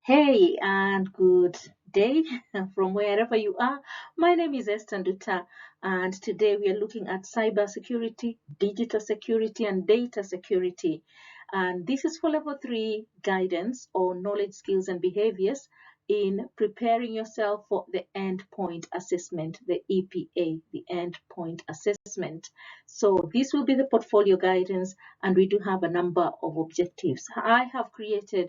Hey, and good day from wherever you are. My name is Esther Nduta, and today we are looking at cybersecurity, digital security, and data security. And this is for level 3 guidance on knowledge, skills, and behaviors in preparing yourself for the endpoint assessment, the EPA, the endpoint assessment. So this will be the portfolio guidance, and we do have a number of objectives. I have created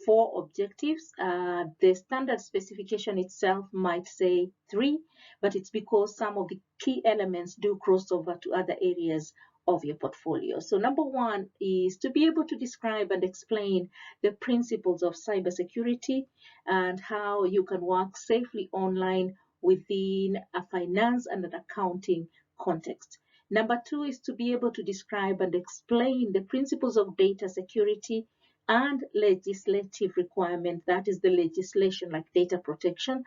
4 objectives. The standard specification itself might say 3, but it's because some of the key elements do cross over to other areas of your portfolio. So number 1 is to be able to describe and explain the principles of cybersecurity and how you can work safely online within a finance and an accounting context. Number 2 is to be able to describe and explain the principles of data security and legislative requirement, that is the legislation like data protection,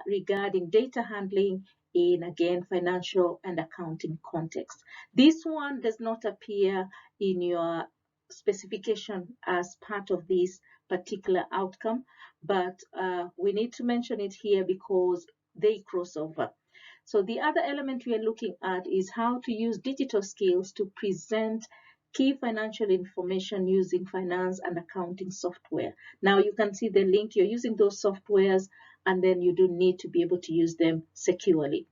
regarding data handling in, again, financial and accounting context. This one does not appear in your specification as part of this particular outcome, but we need to mention it here because they cross over. So the other element we are looking at is how to use digital skills to present key financial information using finance and accounting software. Now you can see the link, you're using those softwares, and then you do need to be able to use them securely.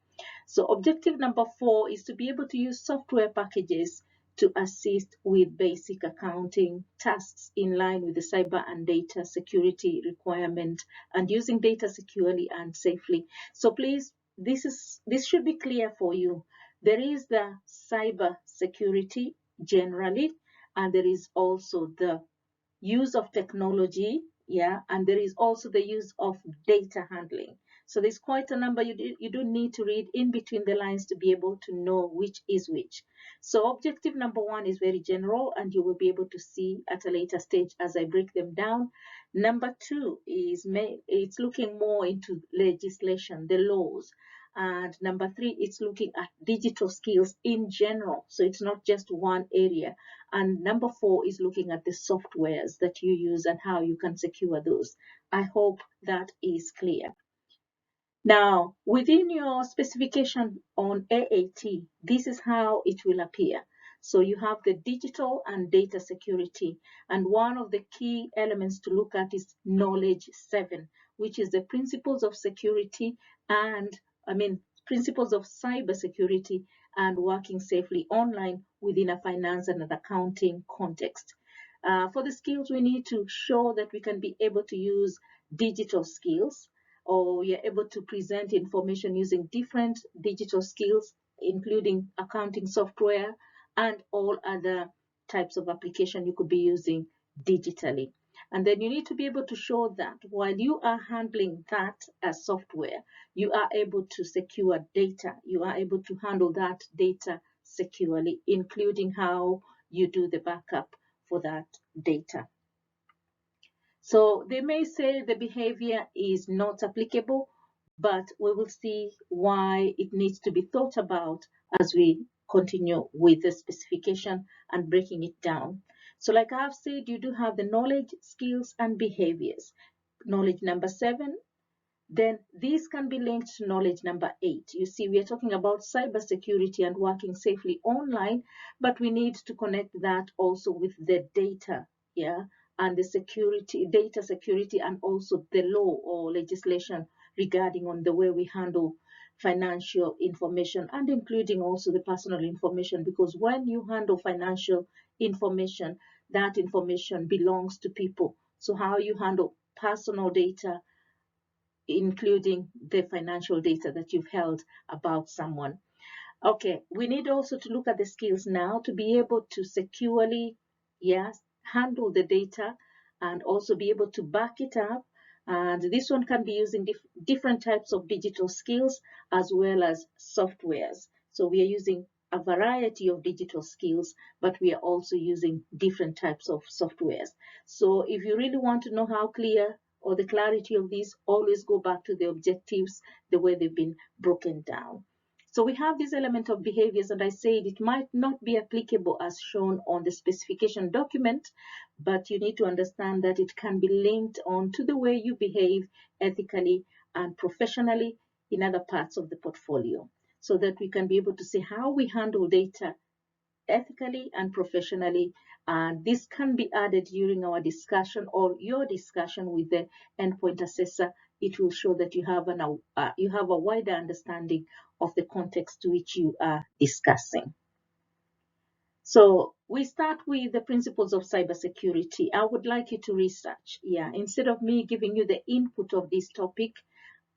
So objective number 4 is to be able to use software packages to assist with basic accounting tasks in line with the cyber and data security requirement and using data securely and safely. So please, this should be clear for you. There is the cyber security generally, and there is also the use of technology, and there is also the use of data handling. So there's quite a number. You do need to read in between the lines to be able to know which is which. So objective number 1 is very general, and you will be able to see at a later stage as I break them down. Number 2 is it's looking more into legislation, the laws. And number 3, it's looking at digital skills in general. So it's not just one area. And number 4 is looking at the softwares that you use and how you can secure those. I hope that is clear. Now, within your specification on AAT, this is how it will appear. So you have the digital and data security. And one of the key elements to look at is knowledge 7, which is the principles of security and, principles of cybersecurity and working safely online within a finance and an accounting context. For the skills, we need to show that we can be able to use digital skills, or we are able to present information using different digital skills, including accounting software and all other types of application you could be using digitally. And then you need to be able to show that while you are handling that as software, you are able to secure data. You are able to handle that data securely, including how you do the backup for that data. So they may say the behavior is not applicable, but we will see why it needs to be thought about as we continue with the specification and breaking it down. So like I have said, you do have the knowledge, skills, and behaviors. Knowledge number 7, then these can be linked to knowledge number 8. You see, we are talking about cybersecurity and working safely online, but we need to connect that also with the data, and the security, data security, and also the law or legislation regarding on the way we handle financial information, and including also the personal information, because when you handle financial information, that information belongs to people. So how you handle personal data, including the financial data that you've held about someone. Okay, we need also to look at the skills now to be able to securely, handle the data and also be able to back it up. And this one can be using different types of digital skills as well as softwares. So we are using a variety of digital skills, but we are also using different types of softwares. So if you really want to know how clear or the clarity of this, always go back to the objectives, the way they've been broken down. So we have this element of behaviors, and I said it might not be applicable as shown on the specification document, but you need to understand that it can be linked on to the way you behave ethically and professionally in other parts of the portfolio, so that we can be able to see how we handle data ethically and professionally. And this can be added during our discussion or your discussion with the endpoint assessor. It will show that you have a wider understanding of the context to which you are discussing. So we start with the principles of cybersecurity. I would like you to research. Instead of me giving you the input of this topic,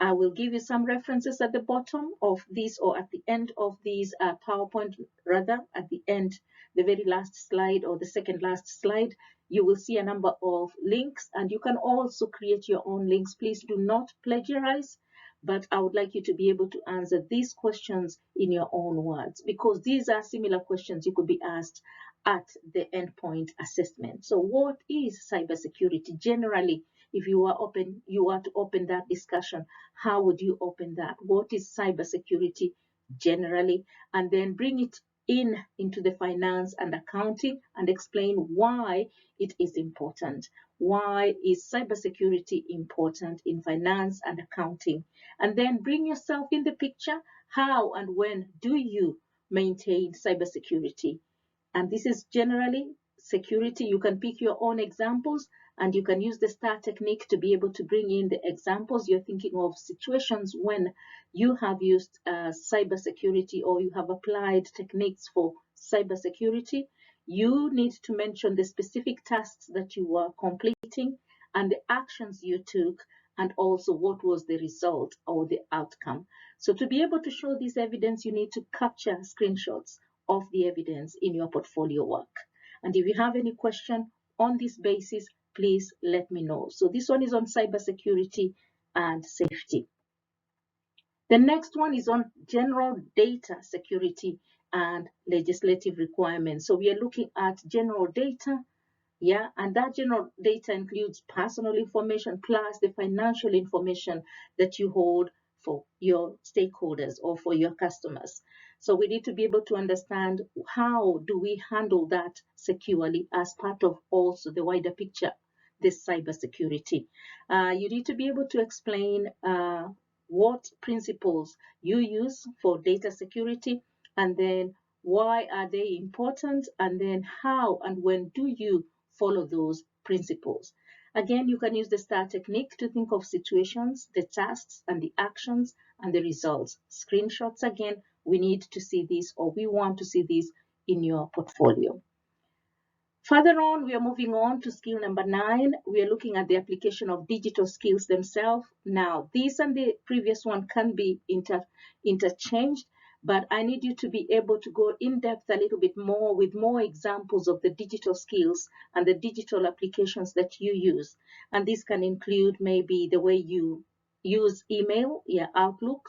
I will give you some references at the bottom of this, or at the end of these PowerPoint, rather at the end, the very last slide or the second last slide. You will see a number of links, and you can also create your own links. Please do not plagiarize, but I would like you to be able to answer these questions in your own words, because these are similar questions you could be asked at the endpoint assessment. So what is cybersecurity generally? If you are to open that discussion, how would you open that? What is cybersecurity generally? And then bring it into the finance and accounting and explain why it is important. Why is cybersecurity important in finance and accounting? And then bring yourself in the picture. How and when do you maintain cybersecurity? And this is generally security. You can pick your own examples, and you can use the STAR technique to be able to bring in the examples. You're thinking of situations when you have used cybersecurity, or you have applied techniques for cybersecurity. You need to mention the specific tasks that you were completing and the actions you took, and also what was the result or the outcome. So to be able to show this evidence, you need to capture screenshots of the evidence in your portfolio work. And if you have any question on this basis, please let me know. So this one is on cybersecurity and safety. The next one is on general data security and legislative requirements. So we are looking at general data, and that general data includes personal information plus the financial information that you hold for your stakeholders or for your customers. So we need to be able to understand how do we handle that securely as part of also the wider picture, this cybersecurity. You need to be able to explain what principles you use for data security, and then why are they important, and then how and when do you follow those principles. Again, you can use the STAR technique to think of situations, the tasks, and the actions, and the results. Screenshots, again, we need to see this, or we want to see this in your portfolio. Further on, we are moving on to skill number 9. We are looking at the application of digital skills themselves. Now, this and the previous one can be interchanged, but I need you to be able to go in depth a little bit more with more examples of the digital skills and the digital applications that you use. And this can include maybe the way you use email, Outlook,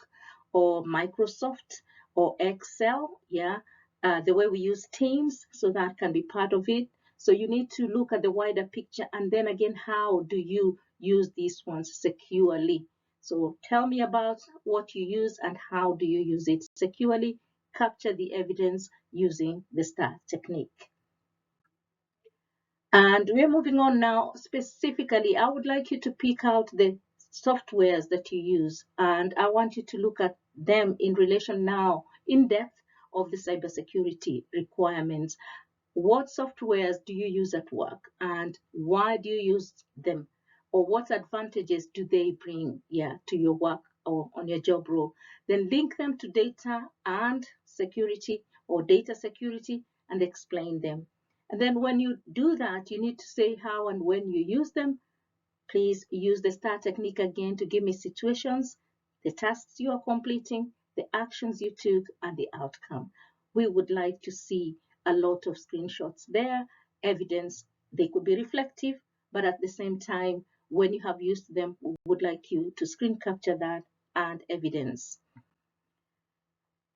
or Microsoft, or Excel, the way we use Teams, so that can be part of it. So you need to look at the wider picture, and then again, how do you use these ones securely? So tell me about what you use and how do you use it securely. Capture the evidence using the STAR technique. And we're moving on now. Specifically, I would like you to pick out the softwares that you use, and I want you to look at them in relation now, in depth, of the cybersecurity requirements. What softwares do you use at work, and why do you use them? Or what advantages do they bring to your work or on your job role? Then link them to data and security, or data security, and explain them. And then when you do that, you need to say how and when you use them. Please use the STAR technique again to give me situations, the tasks you are completing, the actions you took, and the outcome. We would like to see a lot of screenshots there, evidence. They could be reflective, but at the same time, when you have used them, we would like you to screen capture that and evidence.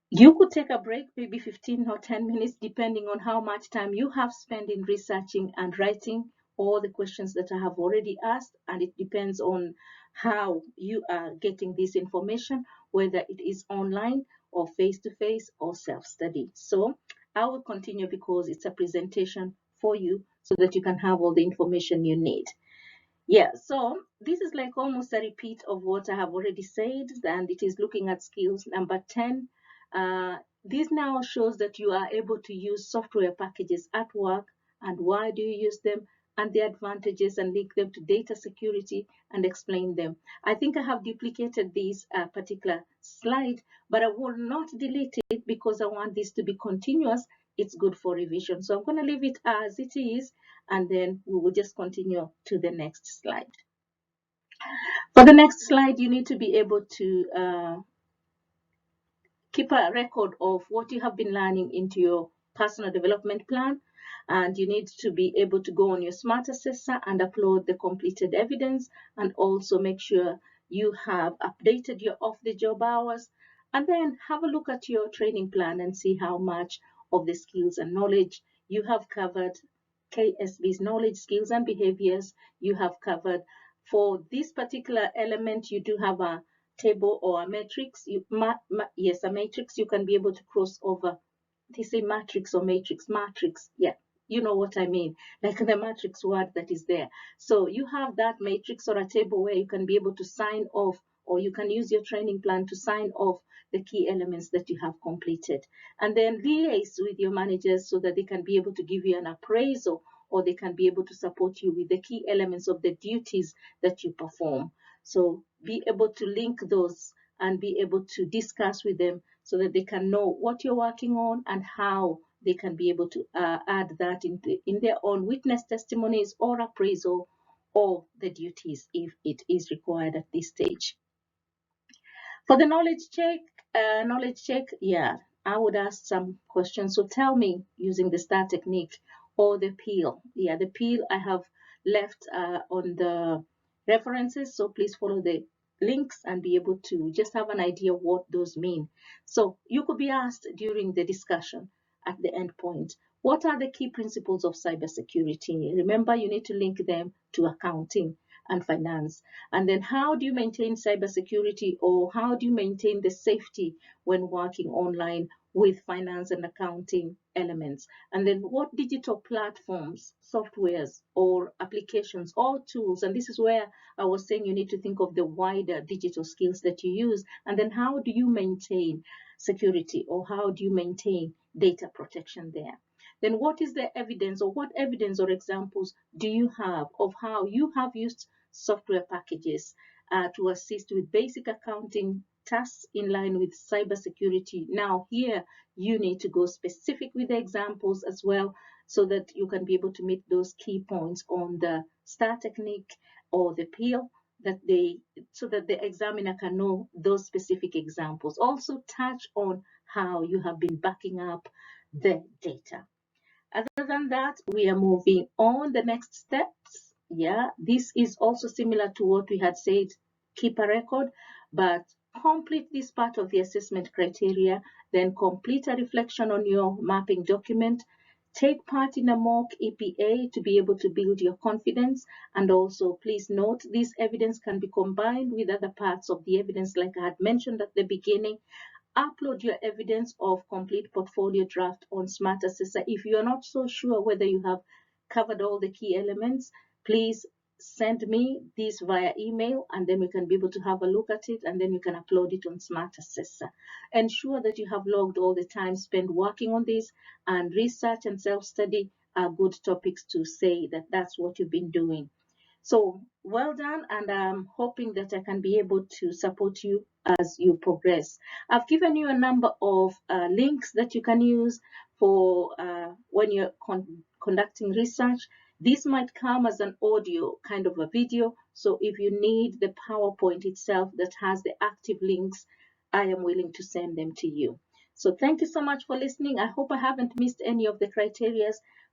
You could take a break, maybe 15 or 10 minutes, depending on how much time you have spent in researching and writing all the questions that I have already asked, and it depends on how you are getting this information, whether it is online or face-to-face or self-study. So I will continue because it's a presentation for you so that you can have all the information you need. Yeah, so this is like almost a repeat of what I have already said, and it is looking at skills number 10. This now shows that you are able to use software packages at work, and why do you use them, and the advantages, and link them to data security and explain them. I think I have duplicated this particular slide, but I will not delete it because I want this to be continuous. It's good for revision. So I'm going to leave it as it is, and then we will just continue to the next slide. For the next slide, you need to be able to keep a record of what you have been learning into your personal development plan, and you need to be able to go on your smart assessor and upload the completed evidence, and also make sure you have updated your off-the-job hours, and then have a look at your training plan and see how much of the skills and knowledge you have covered. KSB's knowledge, skills, and behaviors you have covered. For this particular element, you do have a table or a matrix. Yes, a matrix. You can be able to cross over. They say matrix or matrix. Matrix. Yeah, you know what I mean. Like the matrix word that is there. So you have that matrix or a table where you can be able to sign off, or you can use your training plan to sign off the key elements that you have completed, and then liaise with your managers so that they can be able to give you an appraisal, or they can be able to support you with the key elements of the duties that you perform. So be able to link those and be able to discuss with them so that they can know what you're working on and how they can be able to add that in their own witness testimonies or appraisal or the duties if it is required at this stage. For the knowledge check, yeah, I would ask some questions. So tell me using the STAR technique or the peel. Yeah, the peel I have left on the references. So please follow the links and be able to just have an idea what those mean. So you could be asked during the discussion at the end point, what are the key principles of cybersecurity? Remember, you need to link them to accounting and finance. And then how do you maintain cybersecurity, or how do you maintain the safety when working online with finance and accounting elements? And then what digital platforms, softwares, or applications or tools? And this is where I was saying you need to think of the wider digital skills that you use. And then how do you maintain security, or how do you maintain data protection there? Then what is the evidence, or what evidence or examples do you have of how you have used software packages to assist with basic accounting tasks in line with cybersecurity? Now here you need to go specific with the examples as well, so that you can be able to meet those key points on the STAR technique or the peel, so that the examiner can know those specific examples. Also touch on how you have been backing up the data. Other than that, we are moving on the next steps. Yeah, this is also similar to what we had said, keep a record, but complete this part of the assessment criteria, then complete a reflection on your mapping document, take part in a mock EPA to be able to build your confidence, and also please note this evidence can be combined with other parts of the evidence like I had mentioned at the beginning. Upload your evidence of complete portfolio draft on Smart Assessor. If you are not so sure whether you have covered all the key elements, please send me this via email, and then we can be able to have a look at it, and then you can upload it on Smart Assessor. Ensure that you have logged all the time spent working on this, and research and self-study are good topics to say that that's what you've been doing. So well done, and I'm hoping that I can be able to support you as you progress. I've given you a number of links that you can use for when you're conducting research. This might come as an audio kind of a video. So if you need the PowerPoint itself that has the active links, I am willing to send them to you. So thank you so much for listening. I hope I haven't missed any of the criteria.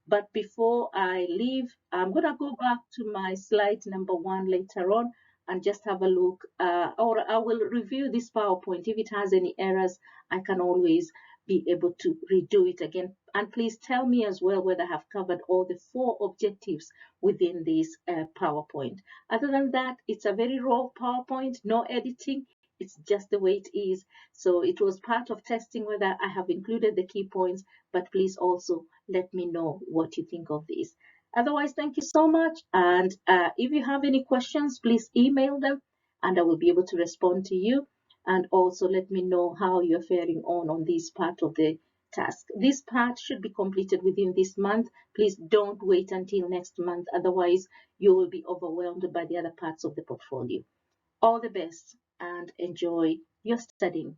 But before I leave, I'm going to go back to my slide number 1 later on and just have a look, or I will review this PowerPoint. If it has any errors, I can always be able to redo it again. And please tell me as well whether I have covered all the 4 objectives within this PowerPoint. Other than that, it's a very raw PowerPoint, no editing. it's just the way it is. So it was part of testing whether I have included the key points, but please also let me know what you think of this. Otherwise, thank you so much. And if you have any questions, please email them and I will be able to respond to you. And also let me know how you're faring on this part of the task. This part should be completed within this month. Please don't wait until next month. Otherwise, you will be overwhelmed by the other parts of the portfolio. All the best and enjoy your studying.